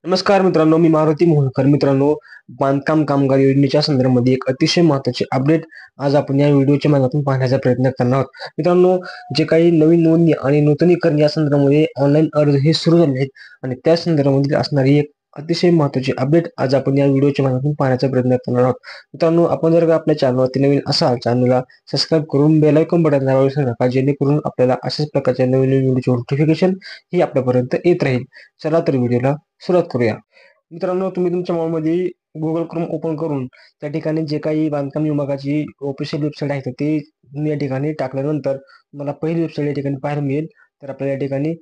नमस्कार मित्रांनो, मी मारुती मोहोळकर. मित्रांनो, बांधकाम कामगार योजनेच्या संदर्भामध्ये एक अतिशय महत्त्वाचे अपडेट आज आपण या व्हिडिओच्या माध्यमातून पाहण्याचा प्रयत्न करणार आहोत. मित्रांनो, जे काही नवीन नोंदणी आणि नूतनीकरण या संदर्भामध्ये ऑनलाईन अर्ज हे सुरू झाले आहेत आणि त्या संदर्भामध्ये असणारी एक अतिशय महत्त्वाची अपडेट आज आपण या व्हिडिओच्या माध्यमातून पाहण्याचा प्रयत्न करणार आहोत. मित्रांनो, आपण जर का आपल्या चॅनलवरती नवीन असाल, चॅनलला सबस्क्राईब करून बेल आयकॉन बटन दाबायला विसरू नका, जेणेकरून आपल्याला अशाच प्रकारच्या नवीन नवीन व्हिडिओचे नोटिफिकेशन ही आपल्यापर्यंत येत राहील. चला तर व्हिडिओला सुरुवात करूया. मित्रांनो, तुम्ही तुमच्या मोबाईलमध्ये Google Chrome ओपन करून त्या ठिकाणी जे काही बांधकाम विभागाची ऑफिशियल वेबसाईट आहे, तर ते तुम्ही या ठिकाणी टाकल्यानंतर तुम्हाला पहिली वेबसाईट या ठिकाणी पाहायला मिळेल. तर आपल्याला या ठिकाणी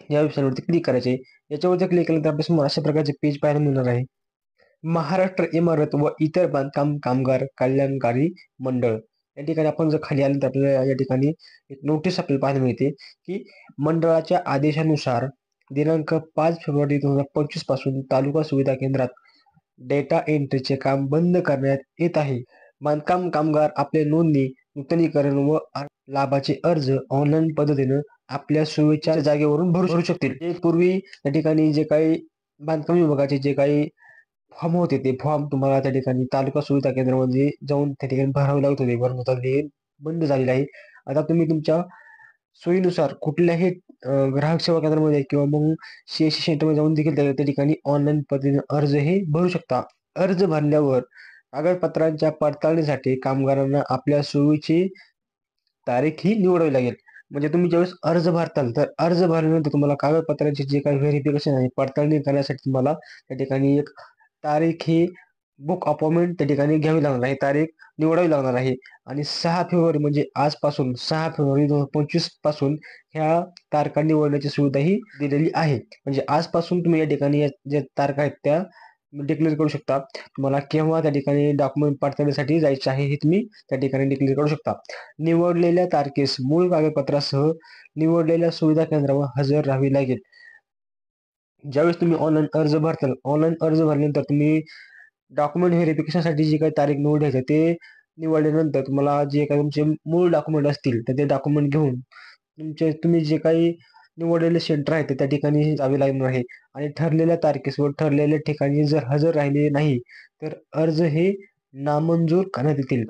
या वेबसाईटवरती क्लिक करायचे. याच्यावरती क्लिक केल्यानंतर आपल्यासमोर अशा प्रकारचे पेज पाहायला मिळणार आहे. महाराष्ट्र इमारत व इतर बांधकाम कामगार कल्याणकारी मंडळ. या ठिकाणी आपण जर खाली आलं तर आपल्याला या ठिकाणी एक नोटीस आपल्याला पाहायला मिळते की मंडळाच्या आदेशानुसार दिनांक 5 फेब्रुवारी 2025 पासून तालुका सुविधा केंद्रात डेटा एंट्रीचे काम बंद करण्यात येत आहे. बांधकाम कामगार आपले नोंदणी, नूतनीकरण व लाभाचे अर्ज ऑनलाईन पद्धतीनं आपल्या सोयीच्या जागेवरून भरू शकतील. जे पूर्वी त्या ठिकाणी जे काही बांधकाम विभागाचे जे काही फॉर्म होते, ते फॉर्म तुम्हाला त्या ठिकाणी तालुका सुविधा केंद्रामध्ये जाऊन त्या ठिकाणी भरावे लागत होते. परंतु आता ते बंद झालेले आहे. आता तुम्ही तुमच्या सोयीनुसार कुठल्याही ग्राहक सेवा केंद्रामध्ये किंवा मग सी-एस-सी सेंटरमध्ये जाऊन देखील त्या ठिकाणी ऑनलाईन पद्धतीने अर्ज हे भरू शकता. अर्ज भरल्यावर कागदपत्रांच्या पडताळणीसाठी कामगारांना आपल्या सोयीची तारीख ही निवडावी लागेल. म्हणजे तुम्ही ज्यावेळेस अर्ज भरताल, तर अर्ज भरल्यानंतर तुम्हाला कागदपत्रांचे जे काही व्हेरिफिकेशन आहे, पडताळणी करण्यासाठी तुम्हाला त्या ठिकाणी एक तारीख ही बुक अपॉइंटमेंट त्या ठिकाणी घ्यावी लागणार आहे. तारीख निवडावी लागणार आहे आणि 6 फेब्रुवारी म्हणजे आजपासून 6 फेब्रुवारी 2025 पासून ह्या तारखा निवडण्याची सुविधा ही दिलेली आहे. म्हणजे आजपासून तुम्ही या ठिकाणी या ज्या तारखा आहेत त्या डिक्लेअर करू शकता. तुम्हाला केव्हा त्या ठिकाणी डॉक्युमेंट पडताळणीसाठी जायचे आहे हे तुम्ही त्या ठिकाणी डिक्लेअर करू शकता. निवडलेल्या तारखेस मूळ कागदपत्रासह निवडलेल्या सुविधा केंद्रावर हजर राहावे लागेल. ज्यावेळेस तुम्ही ऑनलाईन अर्ज भरल्यानंतर तुम्ही डॉक्युमेंट व्हेरिफिकेशनसाठी जी काही तारीख निवडली आहे, ते निवडल्यानंतर तुम्हाला जे काही तुमचे मूळ डॉक्युमेंट असतील, तर ते डॉक्युमेंट घेऊन तुम्ही जे काही निवडलेले सेंटर आहे, तर त्या ठिकाणी जावे लागणार आहे आणि ठरलेल्या तारखेस व ठरलेल्या ठिकाणी जर हजर राहिले नाही, तर अर्ज हे नामंजूर करण्यात येतील.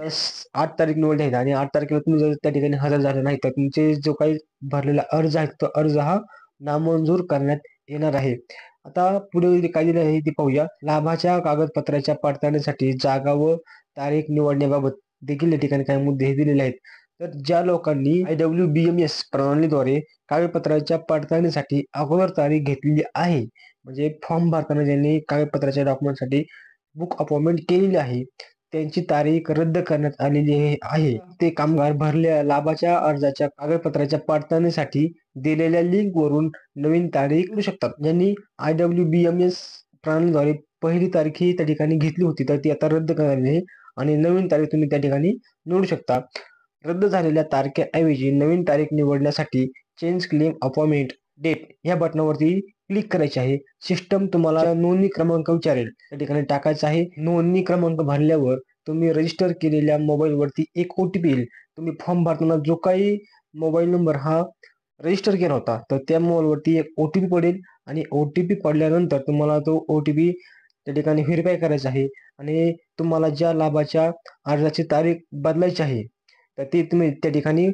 8 तारीख निवडली आहे आणि 8 तारखेला तुम्ही जर त्या ठिकाणी हजर झाले नाही, तर तुमचे जो काही भरलेला अर्ज आहे, तो अर्ज हा नामंजूर करण्यात येणार आहे. आता पुढे काय दिलं आहे ते पाहूया. लाभाच्या कागदपत्राच्या पडताळणीसाठी जागा व तारीख निवडण्याबाबत देखील या ठिकाणी काही मुद्दे हे दिलेले आहेत. तर ज्या लोकांनी IWBMS प्रणालीद्वारे कागदपत्राच्या पडताळणीसाठी अगोदर तारीख घेतलेली आहे, म्हणजे फॉर्म भरताना ज्यांनी कागदपत्राच्या डॉक्युमेंटसाठी बुक अपॉइंटमेंट केलेली आहे, त्यांची तारीख रद्द करण्यात आलेली आहे. ते कामगार भरलेल्या लाभाच्या अर्जाच्या कागदपत्राच्या पडताळणीसाठी दिलेल्या लिंकवरून नवीन तारीख निवडू शकतात. ज्यांनी IWBMS प्रणालीद्वारे पहिली तारीख ही त्या ठिकाणी घेतली होती, तर ती आता रद्द करण्यात आली आहे आणि नवीन तारीख तुम्ही त्या ठिकाणी निवडू शकता. रद्द झालेल्या तारखेऐवजी नवीन तारीख निवडण्यासाठी चेंज क्लेम अपॉइंटमेंट डेट या बटनावरती क्लिक करायचे आहे. सिस्टम तुम्हाला नोंदणी क्रमांक विचारेल, त्या ठिकाणी टाकायचा आहे. नोंदणी क्रमांक भरल्यावर तुम्ही रजिस्टर केलेल्या मोबाईलवरती एक OTP येईल. तुम्ही फॉर्म भरताना जो काही मोबाईल नंबर हा रजिस्टर केला होता, तर त्या मोबाईलवरती एक OTP पडेल आणि OTP पडल्यानंतर तुम्हाला तो OTP त्या ठिकाणी व्हेरिफाय करायचा आहे आणि तुम्हाला ज्या लाभाच्या अर्जाची तारीख बदलायची आहे, तर ती तुम्ही त्या ठिकाणी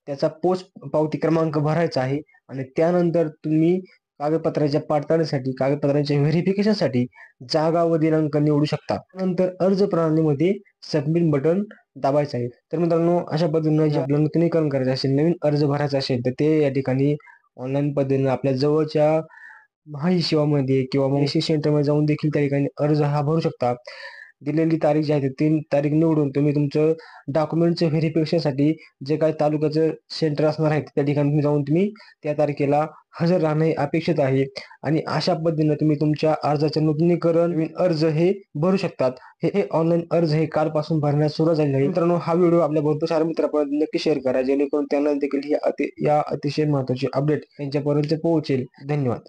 त्याचा पोच पावती क्रमांक भरायचा आहे आणि त्यानंतर तुम्ही कागदपत्राच्या पडताळणीसाठी, कागदपत्रांच्या व्हेरिफिकेशनसाठी जागा व दिनांक निवडू शकता. नंतर अर्ज प्रणालीमध्ये सबमिट बटन दाबायचं आहे. तर मित्रांनो, अशा पद्धतीनं जे आपल्याला नूतनीकरण करायचं असेल, नवीन अर्ज भरायचा असेल, तर ते या ठिकाणी ऑनलाईन पद्धतीनं आपल्या जवळच्या महाई-सेवामध्ये किंवा मग सी सेंटरमध्ये जाऊन देखील त्या ठिकाणी अर्ज हा भरू शकता. दिलेली तारीख जी आहे, ती तारीख निवडून तुम्ही तुमचं डॉक्युमेंटचं व्हेरिफिकेशनसाठी जे काही तालुक्याचं सेंटर असणार आहे, त्या ठिकाणी जाऊन त्या तारखेला हजर राहणे अपेक्षित आहे आणि अशा पद्धतीनं तुम्ही तुमच्या अर्जाचे नूतनीकरण, नवीन अर्ज हे भरू शकतात. हे ऑनलाईन अर्ज हे कालपासून भरण्यास सुरुवात झालेली आहे. मित्रांनो, हा व्हिडिओ आपल्या भरपूर साऱ्या मित्रांपर्यंत नक्की शेअर करा, जेणेकरून त्यांना देखील या अतिशय महत्त्वाची अपडेट त्यांच्यापर्यंत पोहोचेल. धन्यवाद.